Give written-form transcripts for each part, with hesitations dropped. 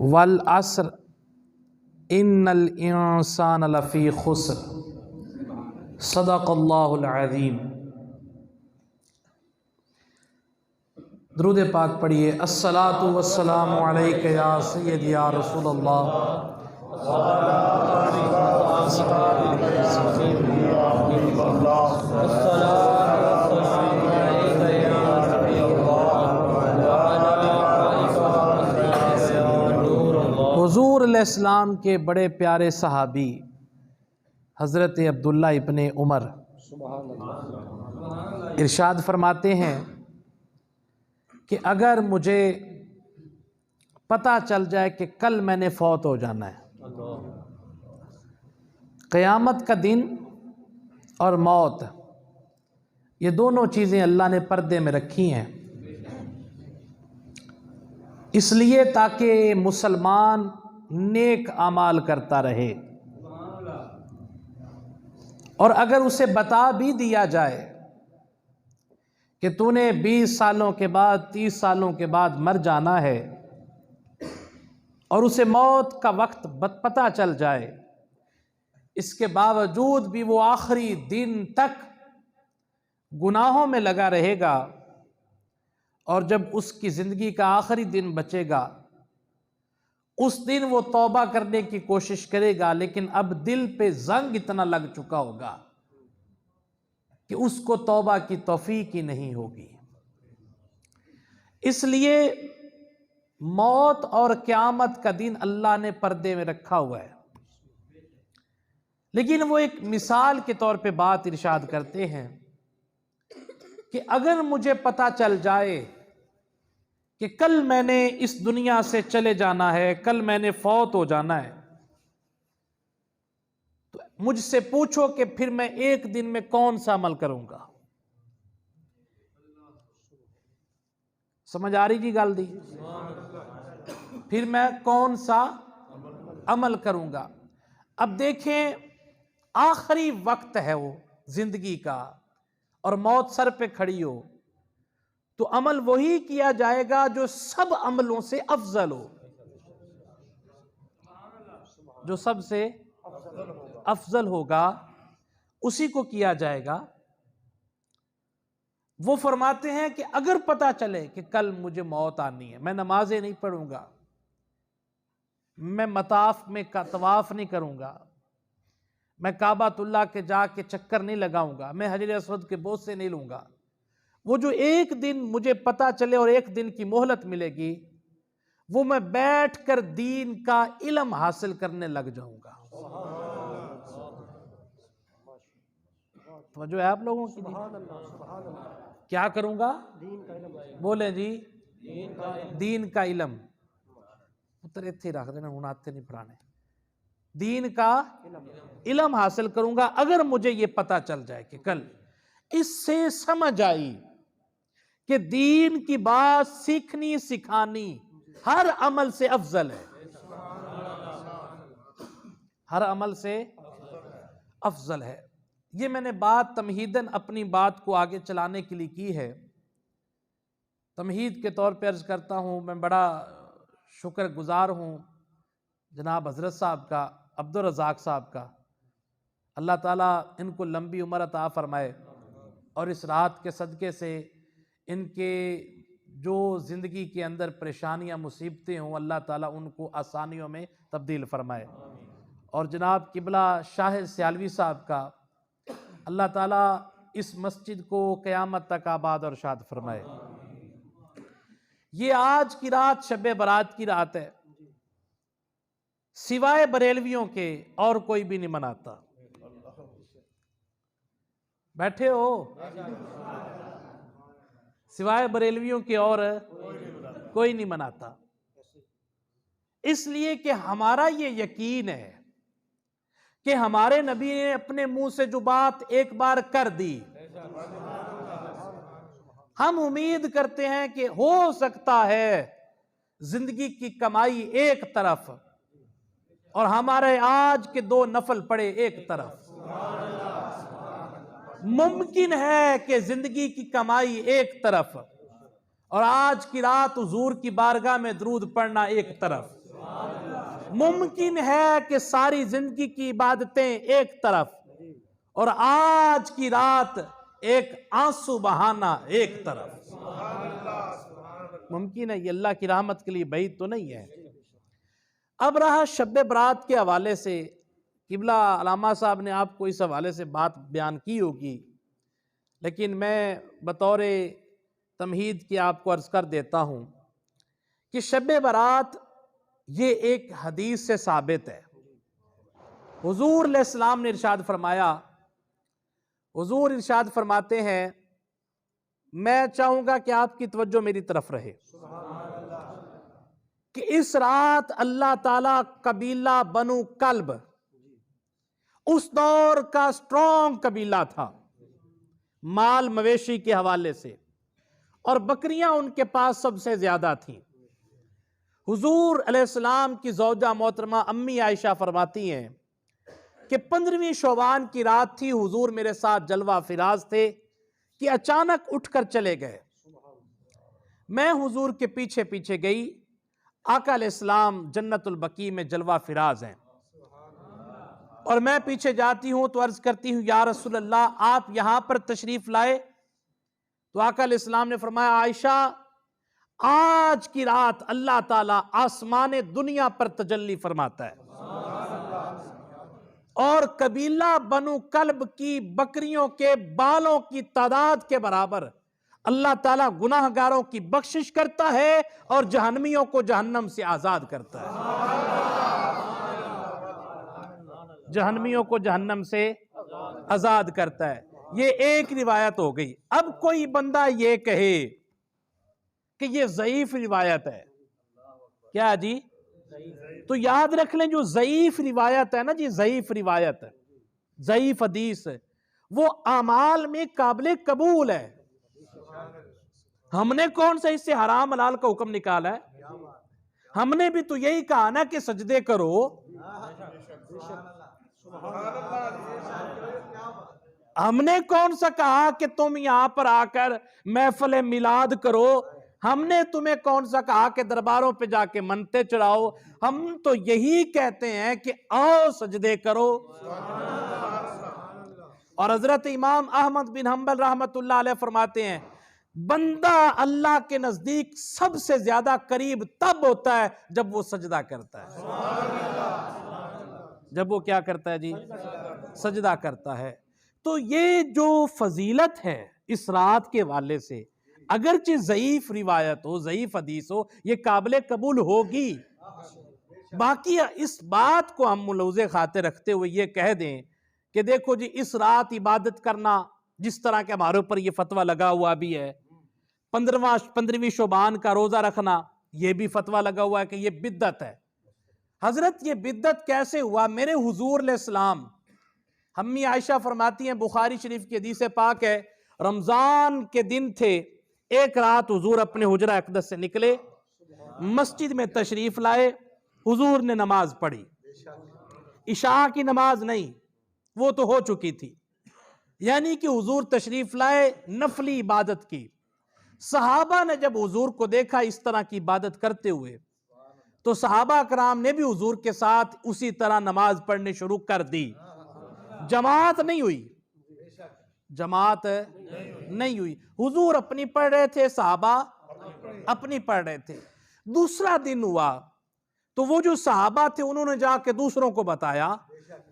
वल अस्र इन्नल इंसान लफ़ी खुस्र सदक़ल्लाहुल अज़ीम। दुरूद पाक पढ़िए। अस्सलातु वस्सलामु अलैका या सय्यदी या रसूलल्लाह। हुज़ूर अलैहिस्सलाम के बड़े प्यारे सहाबी हज़रत अब्दुल्ला इब्ने उमर इरशाद फरमाते हैं कि अगर मुझे पता चल जाए कि कल मैंने फौत हो जाना है, क़यामत का दिन और मौत, ये दोनों चीज़ें अल्लाह ने पर्दे में रखी हैं, इसलिए ताकि मुसलमान नेक अमाल करता रहे। और अगर उसे बता भी दिया जाए कि तूने 20 सालों के बाद 30 सालों के बाद मर जाना है, और उसे मौत का वक्त पता चल जाए, इसके बावजूद भी वो आखिरी दिन तक गुनाहों में लगा रहेगा, और जब उसकी ज़िंदगी का आखिरी दिन बचेगा उस दिन वो तौबा करने की कोशिश करेगा, लेकिन अब दिल पे जंग इतना लग चुका होगा कि उसको तौबा की तौफीक ही नहीं होगी। इसलिए मौत और क़यामत का दिन अल्लाह ने पर्दे में रखा हुआ है, लेकिन वो एक मिसाल के तौर पे बात इरशाद करते हैं कि अगर मुझे पता चल जाए कि कल मैंने इस दुनिया से चले जाना है, कल मैंने फौत हो जाना है, तो मुझसे पूछो कि फिर मैं एक दिन में कौन सा अमल करूंगा। समझ आ रही जी गल दी? फिर मैं कौन सा अमल करूंगा। अब देखें, आखिरी वक्त है वो जिंदगी का और मौत सर पे खड़ी हो, तो अमल वही किया जाएगा जो सब अमलों से अफजल हो, जो सबसे अफजल होगा उसी को किया जाएगा। वो फरमाते हैं कि अगर पता चले कि कल मुझे मौत आनी है, मैं नमाजें नहीं पढ़ूंगा, मैं मताफ में का तवाफ नहीं करूंगा, मैं काबातुल्लाह के जाके चक्कर नहीं लगाऊंगा, मैं हजर अस्वद के बोझ से नहीं लूंगा, वो जो एक दिन मुझे पता चले और एक दिन की मोहलत मिलेगी, वो मैं बैठकर दीन का इल्म हासिल करने लग जाऊंगा। तो जो है आप लोगों की क्या करूंगा? बोले जी, दीन का इल्म। पुत्र इत्थे रख देना, हुण आते नहीं पढ़ाने। दीन का इल्म हासिल करूंगा अगर मुझे ये पता चल जाए कि कल। इससे समझ आई कि दीन की बात सीखनी सिखानी हर अमल से अफजल है, हर अमल से अफजल है। ये मैंने बात तमहीदन अपनी बात को आगे चलाने के लिए की है। तमहीद के तौर पर अर्ज करता हूँ, मैं बड़ा शुक्रगुजार हूँ जनाब हज़रत साहब का, अब्दुल रज़ाक साहब का। अल्लाह ताला इनको लंबी उम्र अता फरमाए और इस रात के सदक़े से इनके जो ज़िंदगी के अंदर परेशानियाँ मुसीबतें हों, अल्लाह ताला उनको आसानियों में तब्दील फरमाए। और जनाब किबला शाह सियालवी साहब का, अल्लाह ताला इस मस्जिद को क़यामत तक आबाद और शाद फरमाए। ये आज की रात शब बारात की रात है, सिवाय बरेलवियों के और कोई भी नहीं मनाता। बैठे हो? सिवाय बरेलवियों के और कोई नहीं मनाता, इसलिए कि हमारा ये यकीन है कि हमारे नबी ने अपने मुंह से जो बात एक बार कर दी, हम उम्मीद करते हैं कि हो सकता है जिंदगी की कमाई एक तरफ और हमारे आज के 2 नफल पड़े एक तरफ। मुमकिन है कि जिंदगी की कमाई एक तरफ और आज की रात हुजूर की बारगाह में दरूद पढ़ना एक तरफ। मुमकिन है कि सारी जिंदगी की इबादतें एक तरफ और आज की रात एक आंसू बहाना एक तरफ। मुमकिन है, ये अल्लाह की रहमत के लिए बैद तो नहीं है। अब रहा शब बरात के हवाले से, किबला अलामा साहब ने आपको इस हवाले से बात बयान की होगी, लेकिन मैं बतौर तमहीद की आपको अर्ज कर देता हूं कि शब बरात ये एक हदीस से साबित है। हुजूर अलैहिस्सलाम ने इरशाद फरमाया, हुजूर इरशाद फरमाते हैं, मैं चाहूंगा कि आपकी तवज्जो मेरी तरफ रहे कि इस रात अल्लाह ताला कबीला बनु कल्ब, उस दौर का स्ट्रॉन्ग कबीला था माल मवेशी के हवाले से, और बकरियां उनके पास सबसे ज्यादा थीं। हुजूर अलैहिस्सलाम की ज़ौजा मोहतरमा अम्मी आयशा फरमाती हैं कि 15वीं शोबान की रात थी, हुजूर मेरे साथ जलवा फिराज थे कि अचानक उठकर चले गए। मैं हुजूर के पीछे पीछे गई। आका अलैहिस्सलाम जन्नतुल बकी में जलवा फिराज हैं और मैं पीछे जाती हूं तो अर्ज करती हूं, या रसूल अल्लाह, आप यहां पर तशरीफ लाए? तो आका अलैहिस्सलाम ने फरमाया, आयशा, आज की रात अल्लाह ताला आसमान दुनिया पर तजल्ली फरमाता है और कबीला बनु कल्ब की बकरियों के बालों की तादाद के बराबर अल्लाह ताला गुनाहगारों की बख्शिश करता है और जहन्नमियों को जहन्नम से आजाद करता है। जहन्नमियों को जहन्नम से आजाद करता है। ये एक रिवायत हो गई। अब कोई बंदा ये कहे कि ये ज़ईफ रिवायत है, क्या जी? तो याद रख लें, जो ज़ईफ रिवायत है ना जी, ज़ईफ रिवायत है, ज़ईफ हदीस, वो अमाल में काबिल कबूल है। हमने कौन सा इससे हराम हलाल का हुक्म निकाला है? हमने भी तो यही कहा ना कि सजदे करो। हमने कौन सा कहा कि तुम यहां पर आकर महफिल मिलाद करो? हमने तुम्हें कौन सा कहा कि दरबारों पे जाके मनते चढ़ाओ? हम तो यही कहते हैं कि आओ सजदे करो। और हजरत इमाम अहमद बिन हंबल रहमतुल्लाह अलैह फरमाते हैं, बंदा अल्लाह के नजदीक सबसे ज्यादा करीब तब होता है जब वो सजदा करता है। जब वो क्या करता है जी? सजदा करता है। तो ये जो फजीलत है इस रात के वाले से, अगरचे ज़ईफ रिवायत हो, ज़ईफ हदीस हो, ये काबिल कबूल होगी। बाकी इस बात को हम मुलौज़े खाते रखते हुए ये कह दें कि देखो जी, इस रात इबादत करना, जिस तरह के हमारे ऊपर ये फतवा लगा हुआ भी है, 15वीं शोबान का रोजा रखना, ये भी फतवा लगा हुआ है कि ये बिद्दत है। हजरत, ये बिद्दत कैसे हुआ? मेरे हुजूर अलैहिस्सलाम, अम्मी आयशा फरमाती हैं, बुखारी शरीफ की हदीस पाक है, रमजान के दिन थे, एक रात हुजूर अपने हुजरा अक़दस से निकले, मस्जिद में तशरीफ लाए, हुजूर ने नमाज पढ़ी। इशा की नमाज नहीं, वो तो हो चुकी थी, यानी कि हुजूर तशरीफ लाए, नफली इबादत की। सहाबा ने जब हुजूर को देखा इस तरह की इबादत करते हुए, तो सहाबा कराम ने भी हुजूर के साथ उसी तरह नमाज पढ़नी शुरू कर दी। जमात नहीं हुई, जमात नहीं हुई। हुजूर अपनी पढ़ रहे थे, सहाबा अपनी पढ़ रहे थे। दूसरा दिन हुआ तो वो जो सहाबा थे उन्होंने जाके दूसरों को बताया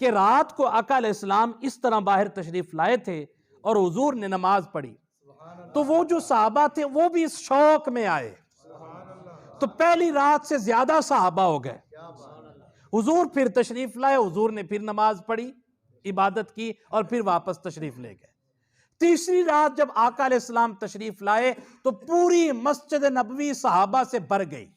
कि रात को आका अलैहिस्सलाम इस तरह बाहर तशरीफ लाए थे और हुजूर ने नमाज पढ़ी। तो वो जो सहाबा थे वो भी इस शौक में आए, तो पहली रात से ज्यादा सहाबा हो गए। हुजूर फिर तशरीफ लाए, हुजूर ने फिर नमाज पढ़ी, इबादत की और फिर वापस तशरीफ ले गए। तीसरी रात जब आका अलैहिस्सलाम तशरीफ लाए तो पूरी मस्जिद नबवी सहाबा से भर गई।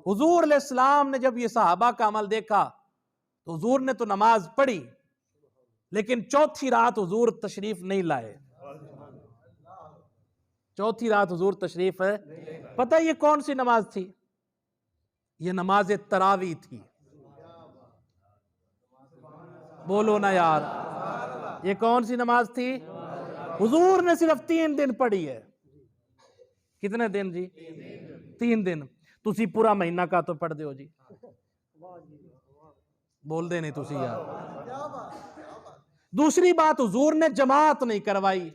हुजूर अलैहिस्सलाम ने जब ये सहाबा का अमल देखा तो हुजूर ने तो नमाज पढ़ी, लेकिन चौथी रात हुजूर तशरीफ नहीं लाए। चौथी रात हुजूर तशरीफ है, पता ये कौन सी नमाज थी? ये नमाज तरावी थी। बोलो ना यार, ये कौन सी नमाज थी? हुजूर ने सिर्फ 3 दिन पढ़ी है। कितने दिन जी? 3 दिन। तुसी पूरा महीना का तो पढ़ दियो जी, बोल दे नहीं तुसी यार। दूसरी बात, हुजूर ने जमात नहीं करवाई,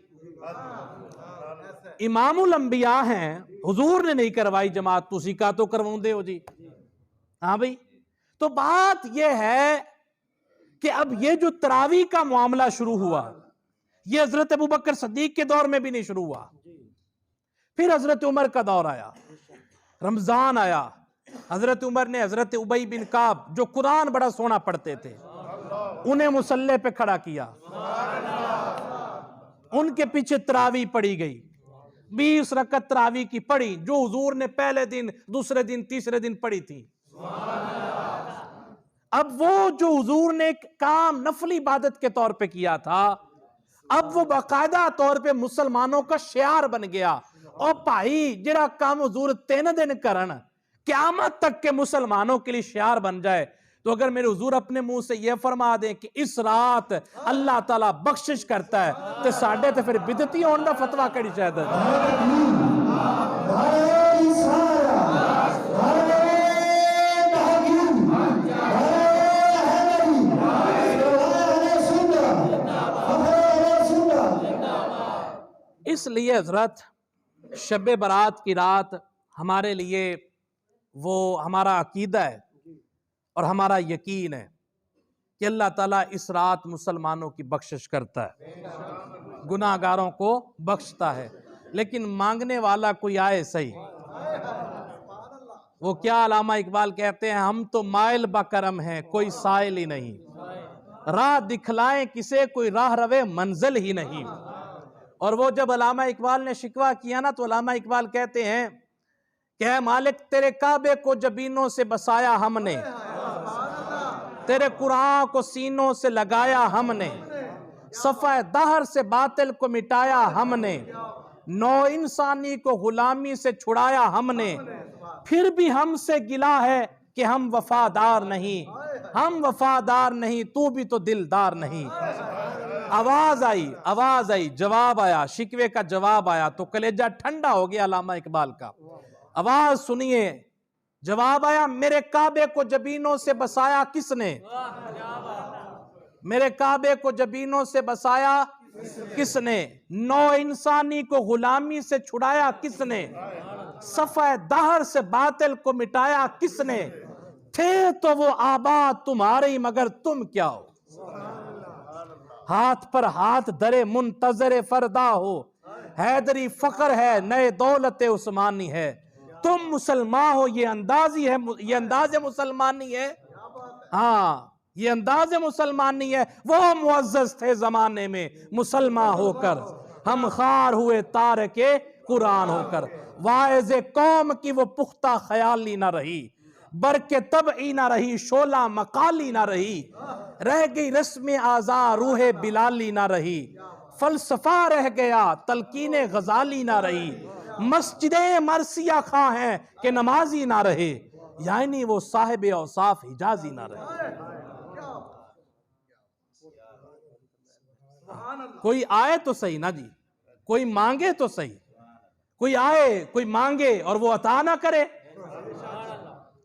इमामुल अंबिया हैं, हुजूर ने नहीं करवाई जमात, तुसी का तो करवाउंदे हो जी। हाँ भाई, तो बात यह है कि अब ये जो तरावी का मामला शुरू हुआ, ये हजरत अबू बकर सद्दीक के दौर में भी नहीं शुरू हुआ, फिर हजरत उमर का दौर आया, रमजान आया, हजरत उमर ने हजरत उबई बिन काब जो कुरान बड़ा सोना पढ़ते थे उन्हें मुसल्ले पे खड़ा किया, उनके पीछे तरावी पढ़ी गई, 20 रकत तरावी की पढ़ी जो हुजूर ने पहले दिन, दूसरे दिन, तीसरे दिन पढ़ी थी। अब वो जो हुजूर ने काम नफली इबादत के तौर पे किया था, अब वो बाकायदा तौर पे मुसलमानों का शियार बन गया। और भाई जिहड़ा काम हुजूर 3 दिन करन, क़यामत तक के मुसलमानों के लिए शियार बन जाए, तो अगर मेरे हुजूर अपने मुंह से यह फरमा दें कि इस रात अल्लाह ताला बख्शिश करता है, तो साढ़े तो फिर बिदती होने का फतवा कड़ी शायद। इसलिए हजरत शब बारात की रात हमारे लिए वो हमारा अकीदा है और हमारा यकीन है कि अल्लाह ताला इस रात मुसलमानों की बख्शिश करता है, गुनाहगारों को बख्शता है, लेकिन मांगने वाला कोई आए सही। वो क्या अल्लामा इकबाल कहते हैं, हम तो माइल बकरम हैं कोई साइल ही नहीं, राह दिखलाएं किसे कोई राह रवे मंजिल ही नहीं। और वो जब अल्लामा इकबाल ने शिकवा किया ना, तो अल्लामा इकबाल कहते हैं कि है मालिक तेरे काबे को जबीनों से बसाया हमने, तेरे कुरान को सीनों से लगाया हमने, सफ़ा दहर से बातिल को मिटाया हमने, नौ इंसानी को गुलामी से छुड़ाया हमने, फिर भी हमसे गिला है कि हम वफादार नहीं, हम वफादार नहीं, तू भी तो दिलदार नहीं। आवाज आई, जवाब आया, शिकवे का जवाब आया, तो कलेजा ठंडा हो गया अल्लामा इकबाल का। आवाज सुनिए, जवाब आया, मेरे काबे को जबीनों से बसाया किसने, मेरे काबे को जबीनों से बसाया किसने, नौ इंसानी को गुलामी से छुड़ाया किसने, सफ़ा दहर से बातिल को मिटाया किसने, थे तो वो आबाद तुम्हारे मगर तुम क्या हो, हाथ पर हाथ धरे मुंतजरे फरदा हो, हैदरी फकर है नए दौलत उस्मानी है, तुम मुसलमान हो ये अंदाजी है, ये अंदाज मुसलमानी है। हाँ, ये अंदाज मुसलमानी है। वो मुअज़्ज़ज़ थे जमाने में मुसलमान होकर, हम खार हुए तार के कुरान होकर, वाइज़े कौम की वो पुख्ता ख्याली ना रही, बरके तबई ना रही, शोला मकाली ना रही, रह गई रस्म आज़ा रूह बिलाली ना रही, फलसफा रह गया तलकीने गजाली ना रही, मस्जिदे मरसिया खां हैं कि नमाजी ना रहे, यानी वो साहिब औसाफ हिजाजी ना रहे। कोई आए तो सही ना जी, कोई मांगे तो सही, कोई आए कोई मांगे और वो अता ना करे।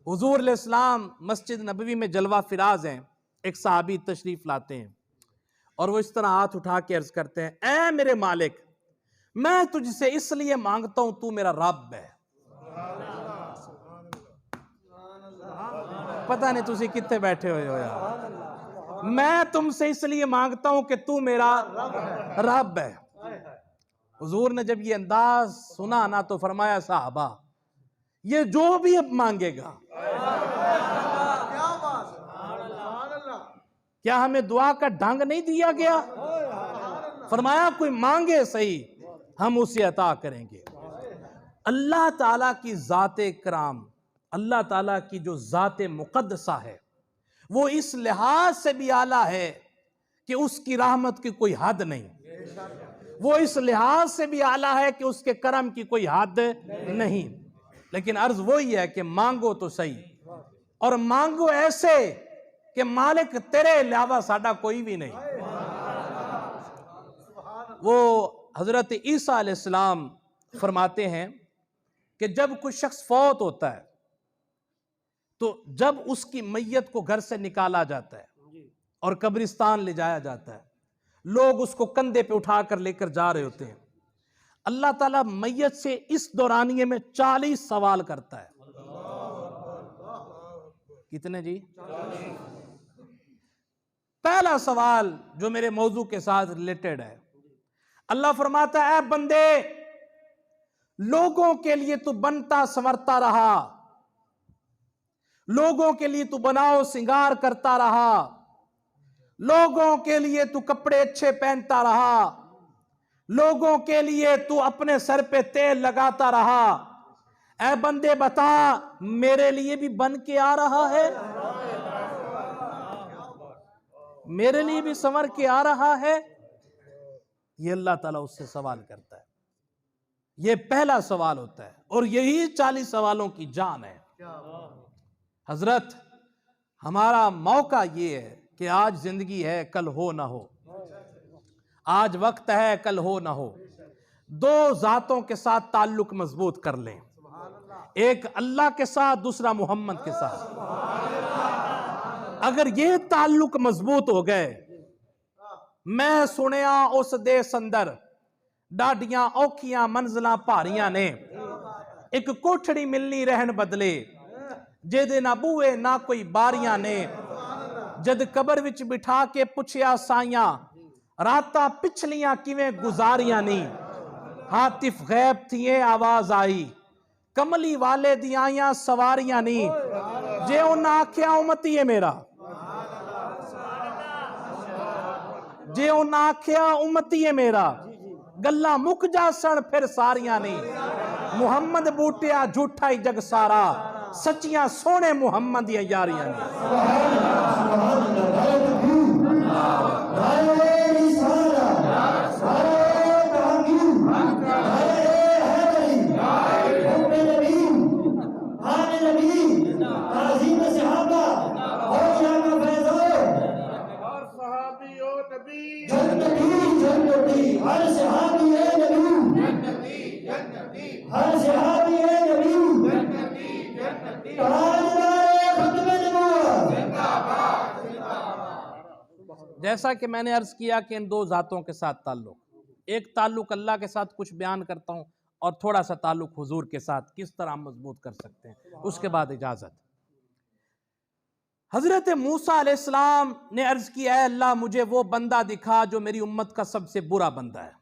हुजूर अलैहिस्सलाम मस्जिद नबवी में जलवा फिराज हैं, एक सहाबी तशरीफ लाते हैं और वो इस तरह हाथ उठा के अर्ज करते हैं, ऐ मेरे मालिक मैं तुझसे इसलिए मांगता हूं तू मेरा रब है। पता नहीं तुझे कितने बैठे हुए हो यार, मैं तुमसे इसलिए मांगता हूं कि तू मेरा रब है। हुजूर ने जब ये अंदाज सुना ना, तो फरमाया साहबा ये जो भी अब मांगेगा, क्या हमें दुआ का ढंग नहीं दिया गया? फरमाया कोई मांगे सही, हम उसे अता करेंगे। अल्लाह ताला की ज़ाते कराम, अल्लाह ताला की जो ज़ाते मुक़द्दसा है, वो इस लिहाज से भी आला है कि उसकी रहमत की कोई हद नहीं, वो इस लिहाज से भी आला है कि उसके करम की कोई हद नहीं। लेकिन अर्ज वही है कि मांगो तो सही, और मांगो ऐसे कि मालिक तेरे अलावा साडा कोई भी नहीं। वो हजरत ईसा अलैहिस्सलाम फरमाते हैं कि जब कोई शख्स फौत होता है तो जब उसकी मैयत को घर से निकाला जाता है और कब्रिस्तान ले जाया जाता है, लोग उसको कंधे पे उठाकर लेकर जा रहे होते हैं, अल्लाह ताला मैयत से इस दौरानिये में 40 सवाल करता है। कितने जी? 40। पहला सवाल जो मेरे मौजू के साथ रिलेटेड है, अल्लाह फरमाता है, बंदे लोगों के लिए तू बनता संवरता रहा, लोगों के लिए तू बनाओ सिंगार करता रहा, लोगों के लिए तू कपड़े अच्छे पहनता रहा, लोगों के लिए तू अपने सर पे तेल लगाता रहा, ऐ बंदे बता मेरे लिए भी बन के आ रहा है? मेरे लिए भी संवर के आ रहा है? ये अल्लाह ताला उससे सवाल करता है। ये पहला सवाल होता है और यही 40 सवालों की जान है। हजरत, हमारा मौका ये है कि आज जिंदगी है, कल हो ना हो, आज वक्त है, कल हो ना हो। दो जातों के साथ ताल्लुक मजबूत कर लें, एक अल्लाह के साथ, दूसरा मोहम्मद के साथ। अगर ये ताल्लुक मजबूत हो गए, मैं सुनिया उस देश अंदर डाडियां औखियां मंजिलां भारियां ने, एक कोठड़ी मिलनी रहन बदले, जेदे ना बूए ना कोई बारियां ने, जद कबर विच बिठा के पुछया साइयां, रातां पिछलियां किवें गुजारियां नी, हातिफ गैब थिए आवाज आई, कमली वाले दी आइयां सवारियां नी, जे उन्हें आख्या उम्मती है मेरा, जे उन्हें आख्या उम्मती है मेरा, गल्ला मुक जासन फिर सारियां नी, मुहम्मद बूटिया झूठा ही जग सारा, सच्चियां सोने मुहम्मद दियां यारियां ने। जैसा कि मैंने अर्ज किया कि इन दो जातों के साथ ताल्लुक, एक ताल्लुक अल्लाह के साथ कुछ बयान करता हूं और थोड़ा सा ताल्लुक हुजूर के साथ किस तरह मजबूत कर सकते हैं, उसके बाद इजाजत। हजरत मूसा अलैहिस्सलाम ने अर्ज किया, है अल्लाह मुझे वो बंदा दिखा जो मेरी उम्मत का सबसे बुरा बंदा है।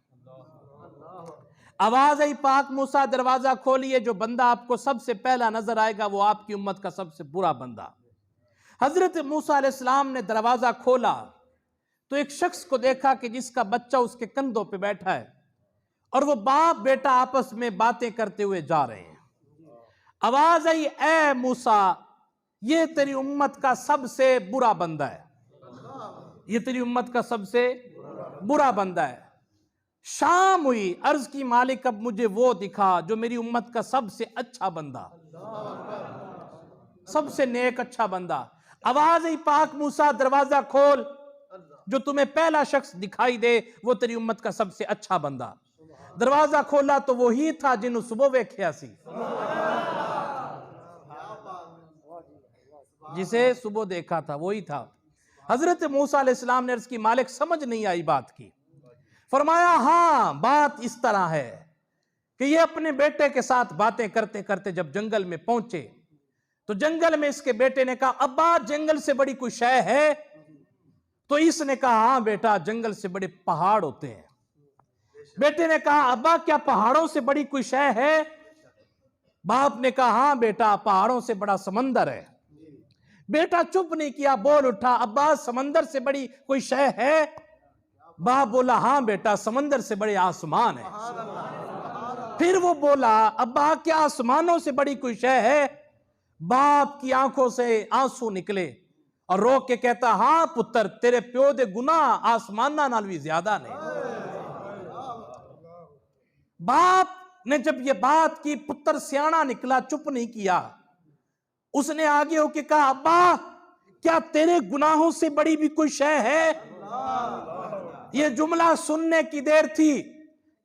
आवाज आई पाक मूसा दरवाजा खोलिए, जो बंदा आपको सबसे पहला नजर आएगा वो आपकी उम्मत का सबसे बुरा बंदा। हजरत मूसा अलैहिस्सलाम ने दरवाजा खोला तो एक शख्स को देखा कि जिसका बच्चा उसके कंधों पे बैठा है और वो बाप बेटा आपस में बातें करते हुए जा रहे हैं। आवाज आई, ए मूसा, ये तेरी उम्मत का सबसे बुरा बंदा है, ये तेरी उम्मत का सबसे बुरा बंदा है। शाम हुई, अर्ज की मालिक अब मुझे वो दिखा जो मेरी उम्मत का सबसे अच्छा बंदा, सबसे नेक अच्छा बंदा। आवाज आई पाक मूसा दरवाजा खोल, जो तुम्हें पहला शख्स दिखाई दे वो तेरी उम्मत का सबसे अच्छा बंदा। दरवाजा खोला तो वही था जिन्हों सुबह वेख्या सी, जिसे सुबह देखा था वही था। हजरत मूसा अलैहिस्सलाम ने अर्ज की मालिक समझ नहीं आई बात की। फरमाया हाँ बात इस तरह है कि ये अपने बेटे के साथ बातें करते करते जब जंगल में पहुंचे तो जंगल में इसके बेटे ने कहा, अब्बा जंगल से बड़ी कोई शय है? तो इसने कहा, हाँ बेटा जंगल से बड़े पहाड़ होते हैं। बेटे ने कहा, अब्बा क्या पहाड़ों से बड़ी कोई शय है? बाप ने कहा, हाँ बेटा पहाड़ों से बड़ा समंदर है। बेटा चुप नहीं किया, बोल उठा, अब्बा समंदर से बड़ी कोई शय है? बाप बोला, हाँ बेटा समंदर से बड़े आसमान है। फिर वो बोला, अब्बा क्या आसमानों से बड़ी कोई शय है? बाप की आंखों से आंसू निकले और रो के कहता, हाँ पुत्र तेरे प्यो दे गुनाह आसमाना नाल भी ज्यादा ने। बाप ने जब ये बात की, पुत्र सियाना निकला, चुप नहीं किया। उसने आगे होके कहा, अब्बा क्या तेरे गुनाहों से बड़ी भी कोई शय है? ये जुमला सुनने की देर थी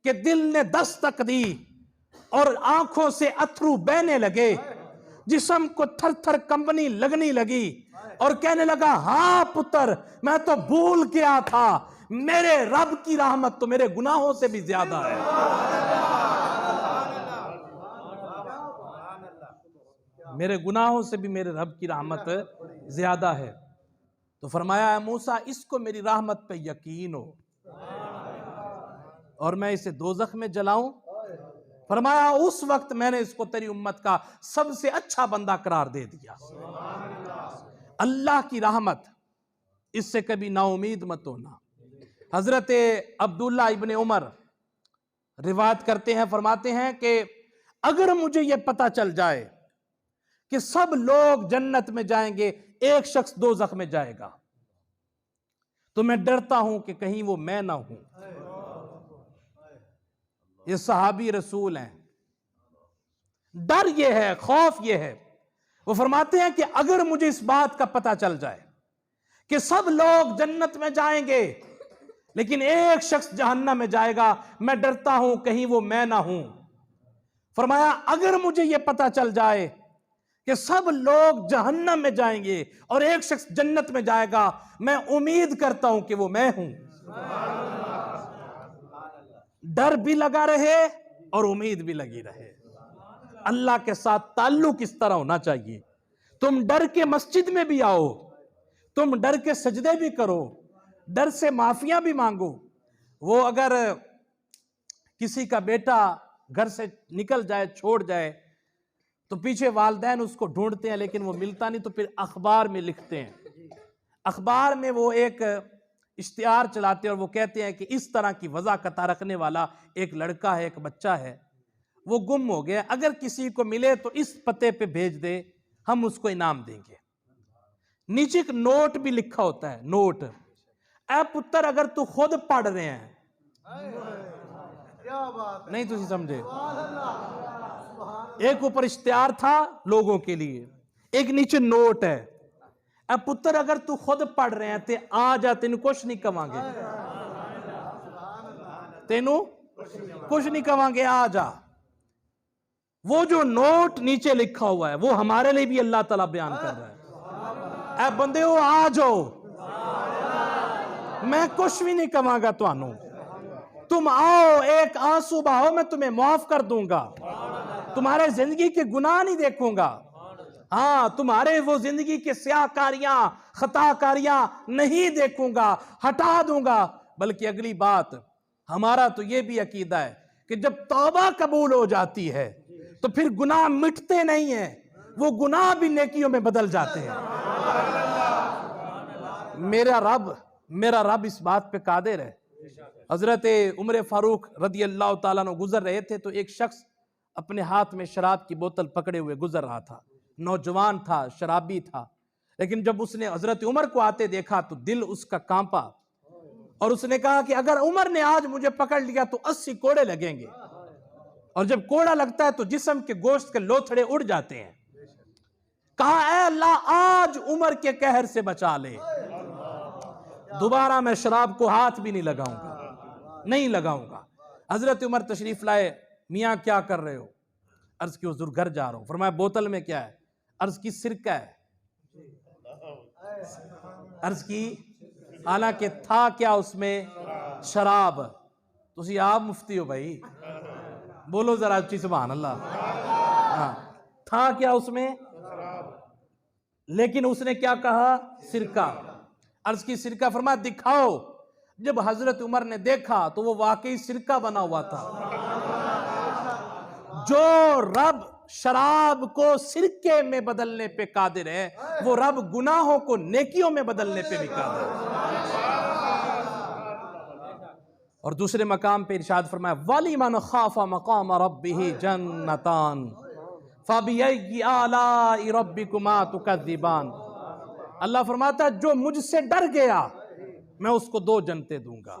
कि दिल ने दस्तक दी और आंखों से अथरू बहने लगे। जिस्म को थर थर कंपनी लगने लगी और कहने लगा, हाँ पुत्र, मैं तो भूल गया था, मेरे रब की रहमत तो मेरे गुनाहों से भी ज्यादा है। मेरे गुनाहों से भी मेरे रब की रहमत ज्यादा है। तो फरमाया, मूसा इसको मेरी रहमत पे यकीन हो और मैं इसे दोज़ख में जलाऊं। फरमाया, उस वक्त मैंने इसको तेरी उम्मत का सबसे अच्छा बंदा करार दे दिया। अल्लाह की रहमत, इससे कभी नाउमीद मत होना। हजरत अब्दुल्ला इब्ने उमर रिवायत करते हैं, फरमाते हैं कि अगर मुझे यह पता चल जाए कि सब लोग जन्नत में जाएंगे, एक शख्स दोज़ख में जाएगा, तो मैं डरता हूं कि कहीं वो मैं ना हूं। ये सहाबी रसूल हैं। डर ये है, खौफ ये है। वो फरमाते हैं कि अगर मुझे इस बात का पता चल जाए कि सब लोग जन्नत में जाएंगे लेकिन एक शख्स जहन्नम में जाएगा, मैं डरता हूं कहीं वो मैं ना हूं। फरमाया, अगर मुझे यह पता चल जाए कि सब लोग जहन्नम में जाएंगे और एक शख्स जन्नत में जाएगा, मैं उम्मीद करता हूं कि वो मैं हूं। डर भी लगा रहे और उम्मीद भी लगी रहे। अल्लाह के साथ ताल्लुक इस तरह होना चाहिए, तुम डर के मस्जिद में भी आओ, तुम डर के सजदे भी करो, डर से माफिया भी मांगो। वो अगर किसी का बेटा घर से निकल जाए, छोड़ जाए, तो पीछे वालिदैन उसको ढूंढते हैं लेकिन वो मिलता नहीं, तो फिर अखबार में लिखते हैं। अखबार में वो एक इश्तिहार चलाते हैं और वो कहते हैं कि इस तरह की वज़ाकता रखने वाला एक लड़का है, एक बच्चा है, वो गुम हो गया, अगर किसी को मिले तो इस पते पे भेज दे, हम उसको इनाम देंगे। नीचे एक नोट भी लिखा होता है, नोट, ऐ पुत्र अगर तू खुद पढ़ रहे हैं, नहीं तुझे समझे, एक ऊपर इश्तिहार था लोगों के लिए, एक नीचे नोट है, ऐ पुत्र अगर तू खुद पढ़ रहे हैं ते आ जा, तेन कुछ नहीं कवांगे, तेनू कुछ नहीं कवांगे, आ जा। वो जो नोट नीचे लिखा हुआ है वो हमारे लिए भी अल्लाह ताला बयान कर रहा है, ऐ बंदे हो आ जाओ, मैं कुछ भी नहीं कवांगा तुहानू, तुम आओ, एक आंसू बहाओ, मैं तुम्हें माफ कर दूंगा, तुम्हारे जिंदगी के गुनाह नहीं देखूंगा, हाँ तुम्हारे वो जिंदगी के स्याहकारियां, खताकारियां नहीं देखूंगा, हटा दूंगा। बल्कि अगली बात, हमारा तो ये भी अकीदा है कि जब तौबा कबूल हो जाती है तो फिर गुनाह मिटते नहीं हैं, वो गुनाह भी नेकियों में बदल जाते हैं। मेरा रब इस बात पे कादिर है। हजरत उमर फारूक रदी अल्लाह ताला अन्हु गुजर रहे थे, तो एक शख्स अपने हाथ में शराब की बोतल पकड़े हुए गुजर रहा था, नौजवान था, शराबी था, लेकिन जब उसने हजरत उमर को आते देखा तो दिल उसका कांपा और उसने कहा कि अगर उमर ने आज मुझे पकड़ लिया तो 80 कोड़े लगेंगे, और जब कोड़ा लगता है तो जिस्म के गोश्त के लोथड़े उड़ जाते हैं। कहा, ऐ अल्लाह आज उमर के कहर से बचा ले, दोबारा मैं शराब को हाथ भी नहीं लगाऊंगा, नहीं लगाऊंगा। हजरत उमर तशरीफ लाए, मियाँ क्या कर रहे हो? अर्ज की हुजूर घर जा रहा हूं। फरमाया बोतल में क्या है? अर्ज की सिरका है। अर्ज की हालांकि था क्या उसमें? शराब। तुसी आप मुफ्ती हो भाई, बोलो जरा अच्छी सुभान अल्लाह। हाँ, था क्या उसमें? लेकिन उसने क्या कहा? सिरका। अर्ज की सिरका। फरमाया दिखाओ। जब हजरत उमर ने देखा तो वो वाकई सिरका बना हुआ था। जो रब शराब को सिरके में बदलने पे कादिर है, वो रब गुनाहों को नेकियों में बदलने पे भी कादिर है। और दूसरे मकाम पे इरशाद फरमाया वलिमन खाफा मकाम रब्बिही जन्नतान फबिअय्यि आलाइ रब्बिकुमा तुकज़्ज़िबान। अल्लाह फरमाता है जो मुझसे डर गया मैं उसको 2 जन्नतें दूंगा।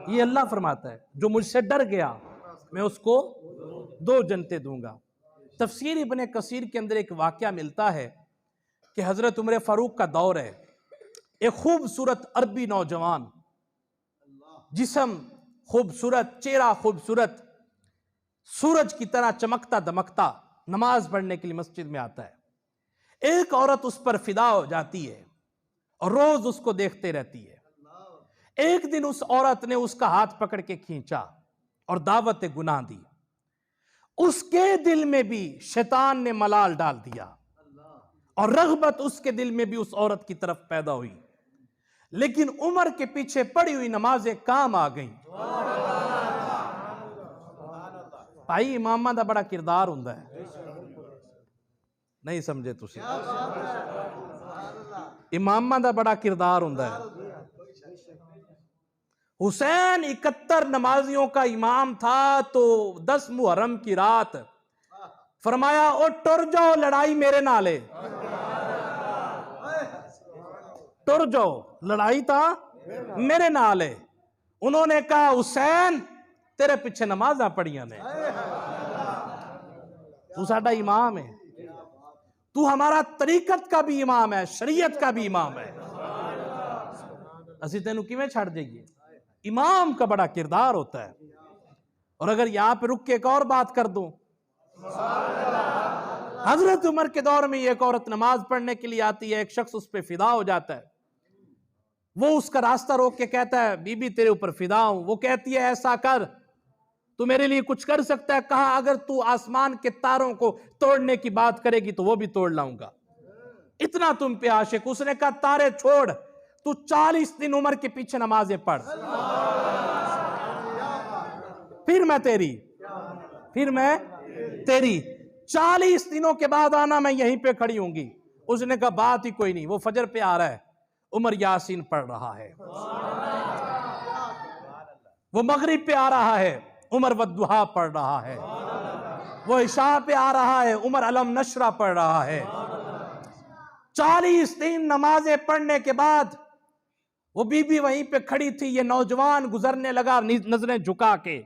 ये अल्लाह फरमाता है जो मुझसे डर गया मैं उसको 2 जन्नतें दूंगा। तफसीर इब्ने कसीर के अंदर एक वाकया मिलता है कि हजरत उमर फारूक का दौर है। एक खूबसूरत अरबी नौजवान, जिस्म खूबसूरत, चेहरा खूबसूरत, सूरज की तरह चमकता दमकता, नमाज पढ़ने के लिए मस्जिद में आता है। एक औरत उस पर फिदा हो जाती है और रोज उसको देखते रहती है। एक दिन उस औरत ने उसका हाथ पकड़ के खींचा और दावत गुनाह दी। उसके दिल में भी शैतान ने मलाल डाल दिया और रग़बत उसके दिल में भी उस औरत की तरफ पैदा हुई। लेकिन उमर के पीछे पड़ी हुई नमाजें काम आ गईं। भाई इमामा दा बड़ा किरदार हुंदा है, नहीं समझे तुसी? इमामा दा बड़ा किरदार हुंदा है। हुसैन 71 नमाजियों का इमाम था तो 10 मुहर्रम की रात फरमाया, ओ टुर जाओ, लड़ाई मेरे नाल है, टुर जाओ, लड़ाई था मेरे नाल है। उन्होंने कहा, हुसैन तेरे पीछे नमाजा पढ़ियां ने, तू साडा इमाम है, तू हमारा तरीकत का भी इमाम है, शरीयत का भी इमाम है, असी तेनू किवें छड़ देंगे? इमाम का बड़ा किरदार होता है। और अगर यहां पे रुक के एक और बात कर दूं, हजरत उमर के दौर में एक औरत नमाज पढ़ने के लिए आती है, एक शख्स उस पर फिदा हो जाता है। वो उसका रास्ता रोक के कहता है, बीबी तेरे ऊपर फिदा हूं। वो कहती है, ऐसा कर, तू मेरे लिए कुछ कर सकता है? कहा, अगर तू आसमान के तारों को तोड़ने की बात करेगी तो वो भी तोड़ लाऊंगा, इतना तुम पे आशिक। उसने कहा, तारे छोड़, तू 40 दिन उमर के पीछे नमाजें पढ़, फिर मैं तेरी 40 दिनों के बाद आना, मैं यहीं पे खड़ी होंगी। उसने कहा, बात ही कोई नहीं। वो फजर पे आ रहा है, उमर यासीन पढ़ रहा है। वो मगरिब पे आ रहा है, उमर वद्दुहा पढ़ रहा है। वो इशा पे आ रहा है, उमर अलम नशरा पढ़ रहा है। 40 दिन नमाजें पढ़ने के बाद वो बीबी वहीं पे खड़ी थी। ये नौजवान गुजरने लगा नजरें झुका के।